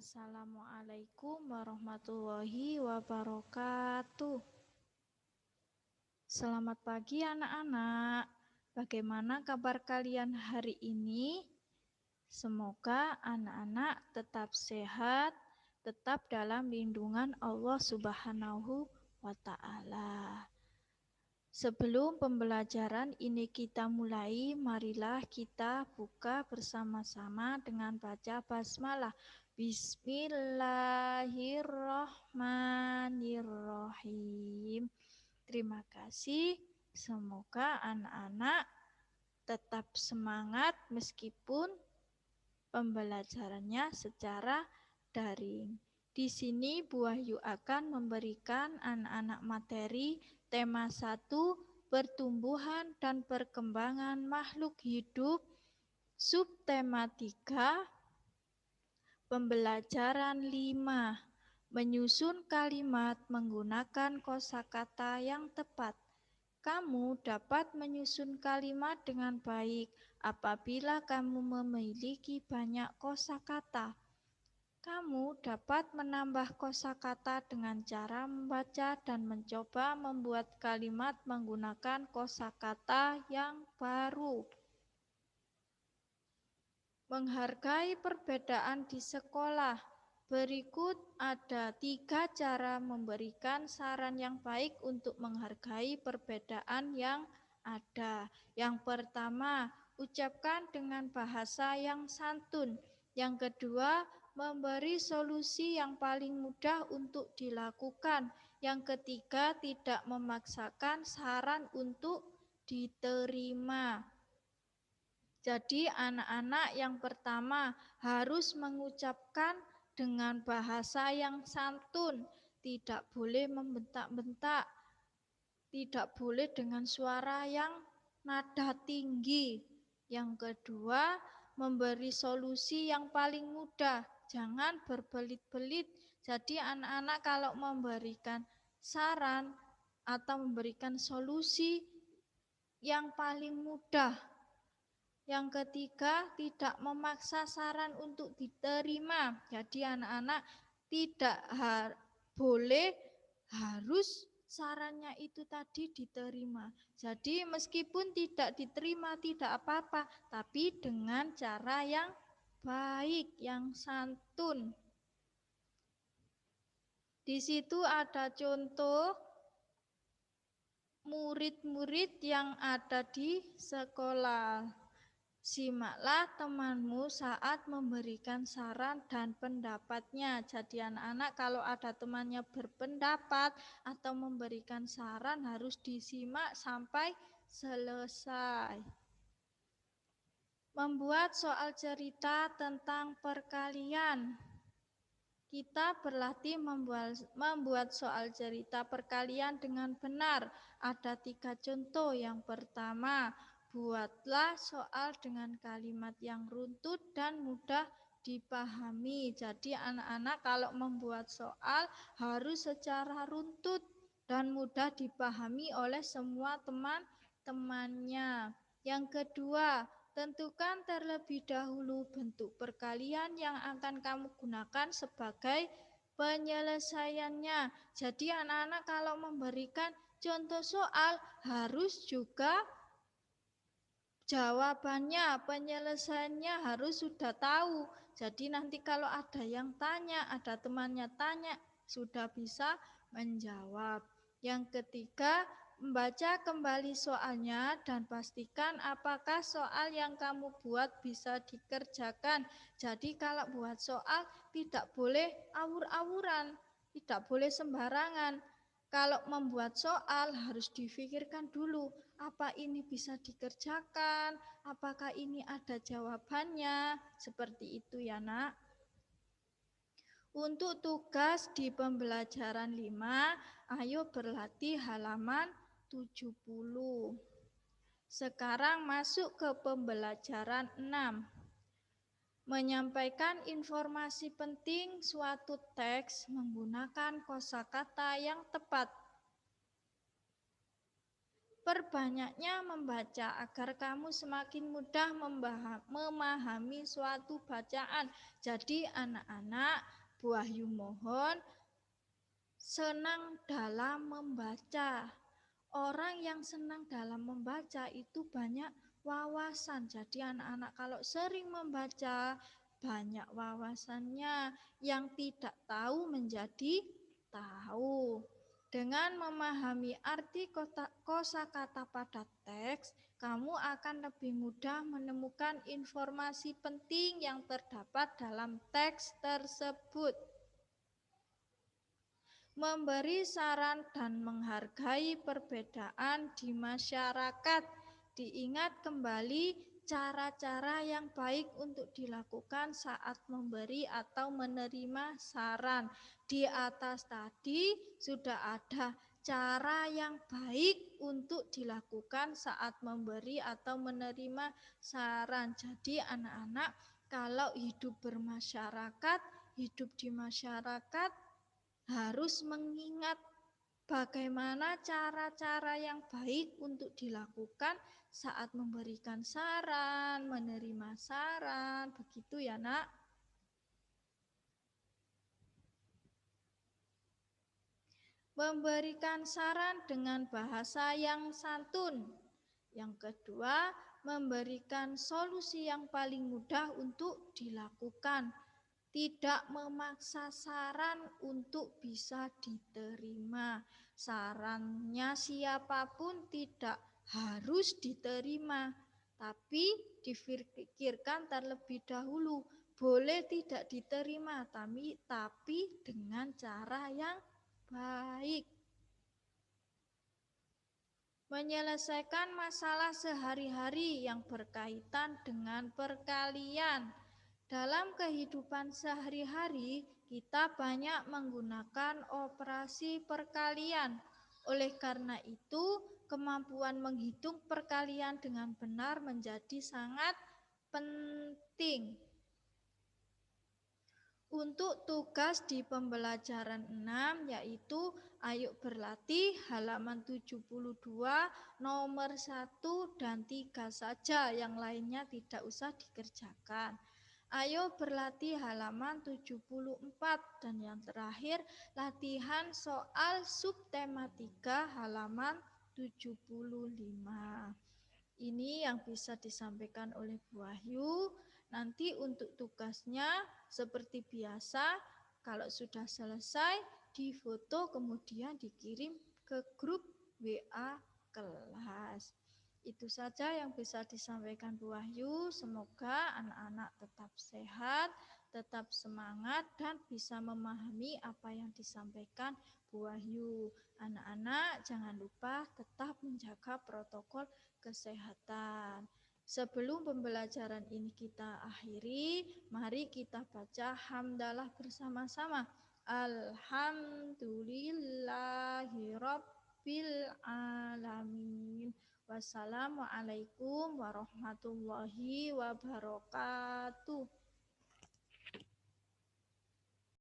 Assalamualaikum warahmatullahi wabarakatuh. Selamat pagi anak-anak. Bagaimana kabar kalian hari ini? Semoga anak-anak tetap sehat, tetap dalam lindungan Allah Subhanahu wa Ta'ala. Sebelum pembelajaran ini kita mulai, marilah kita buka bersama-sama dengan baca basmalah. Bismillahirrahmanirrahim. Terima kasih. Semoga anak-anak tetap semangat meskipun pembelajarannya secara daring. Di sini Bu Wahyu akan memberikan anak-anak materi tema 1, pertumbuhan dan perkembangan makhluk hidup, subtema 3, pembelajaran 5, menyusun kalimat menggunakan kosakata yang tepat. Kamu dapat menyusun kalimat dengan baik apabila kamu memiliki banyak kosakata. Kamu dapat menambah kosakata dengan cara membaca dan mencoba membuat kalimat menggunakan kosakata yang baru. Menghargai perbedaan di sekolah. Berikut ada 3 cara memberikan saran yang baik untuk menghargai perbedaan yang ada. Yang pertama, ucapkan dengan bahasa yang santun. Yang kedua, memberi solusi yang paling mudah untuk dilakukan. Yang ketiga, tidak memaksakan saran untuk diterima. Jadi anak-anak yang pertama harus mengucapkan dengan bahasa yang santun, tidak boleh membentak-bentak, tidak boleh dengan suara yang nada tinggi. Yang kedua, memberi solusi yang paling mudah, jangan berbelit-belit. Jadi anak-anak kalau memberikan saran atau memberikan solusi yang paling mudah. Yang ketiga, tidak memaksa saran untuk diterima. Jadi anak-anak tidak boleh harus sarannya itu tadi diterima. Jadi meskipun tidak diterima tidak apa-apa, tapi dengan cara yang baik, yang santun. Di situ ada contoh murid-murid yang ada di sekolah. Simaklah temanmu saat memberikan saran dan pendapatnya. Jadi anak-anak kalau ada temannya berpendapat atau memberikan saran harus disimak sampai selesai. Membuat soal cerita tentang perkalian. Kita berlatih membuat soal cerita perkalian dengan benar. Ada 3 contoh. Yang pertama, buatlah soal dengan kalimat yang runtut dan mudah dipahami. Jadi anak-anak kalau membuat soal harus secara runtut dan mudah dipahami oleh semua teman-temannya. Yang kedua, tentukan terlebih dahulu bentuk perkalian yang akan kamu gunakan sebagai penyelesaiannya. Jadi anak-anak kalau memberikan contoh soal harus juga jawabannya, penyelesaiannya harus sudah tahu. Jadi nanti kalau ada yang tanya, ada temannya tanya, sudah bisa menjawab. Yang ketiga, membaca kembali soalnya dan pastikan apakah soal yang kamu buat bisa dikerjakan. Jadi kalau buat soal tidak boleh awur-awuran, tidak boleh sembarangan. Kalau membuat soal harus difikirkan dulu, apa ini bisa dikerjakan, apakah ini ada jawabannya, seperti itu ya nak. Untuk tugas di pembelajaran 5, ayo berlatih halaman 70. Sekarang masuk ke pembelajaran 6. Menyampaikan informasi penting suatu teks menggunakan kosakata yang tepat. Perbanyaknya membaca agar kamu semakin mudah memahami suatu bacaan. Jadi anak-anak, Bu Wahyu mohon senang dalam membaca. Orang yang senang dalam membaca itu banyak wawasan. Jadi anak-anak kalau sering membaca banyak wawasannya. Yang tidak tahu menjadi tahu. Dengan memahami arti kosakata pada teks, kamu akan lebih mudah menemukan informasi penting yang terdapat dalam teks tersebut. Memberi saran dan menghargai perbedaan di masyarakat. Diingat kembali cara-cara yang baik untuk dilakukan saat memberi atau menerima saran. Di atas tadi sudah ada cara yang baik untuk dilakukan saat memberi atau menerima saran. Jadi anak-anak kalau hidup bermasyarakat, hidup di masyarakat harus mengingat bagaimana cara-cara yang baik untuk dilakukan saat memberikan saran, menerima saran, begitu ya nak. Memberikan saran dengan bahasa yang santun. Yang kedua, memberikan solusi yang paling mudah untuk dilakukan. Tidak memaksa saran untuk bisa diterima. Sarannya siapapun tidak harus diterima, tapi dipikirkan terlebih dahulu. Boleh tidak diterima, tapi dengan cara yang baik. Menyelesaikan masalah sehari-hari yang berkaitan dengan perkalian. Dalam kehidupan sehari-hari, kita banyak menggunakan operasi perkalian. Oleh karena itu, kemampuan menghitung perkalian dengan benar menjadi sangat penting. Untuk tugas di pembelajaran 6 yaitu ayo berlatih halaman 72 nomor 1 dan 3 saja, yang lainnya tidak usah dikerjakan. Ayo berlatih halaman 74 dan yang terakhir latihan soal subtematika halaman 75. Ini yang bisa disampaikan oleh Bu Wahyu. Nanti untuk tugasnya seperti biasa, kalau sudah selesai difoto kemudian dikirim ke grup WA kelas. Itu saja yang bisa disampaikan Bu Wahyu. Semoga anak-anak tetap sehat, tetap semangat dan bisa memahami apa yang disampaikan Bu Wahyu. Anak-anak jangan lupa tetap menjaga protokol kesehatan. Sebelum pembelajaran ini kita akhiri, mari kita baca hamdalah bersama-sama. Alhamdulillahirabbil alamin. Wassalamualaikum warahmatullahi wabarakatuh.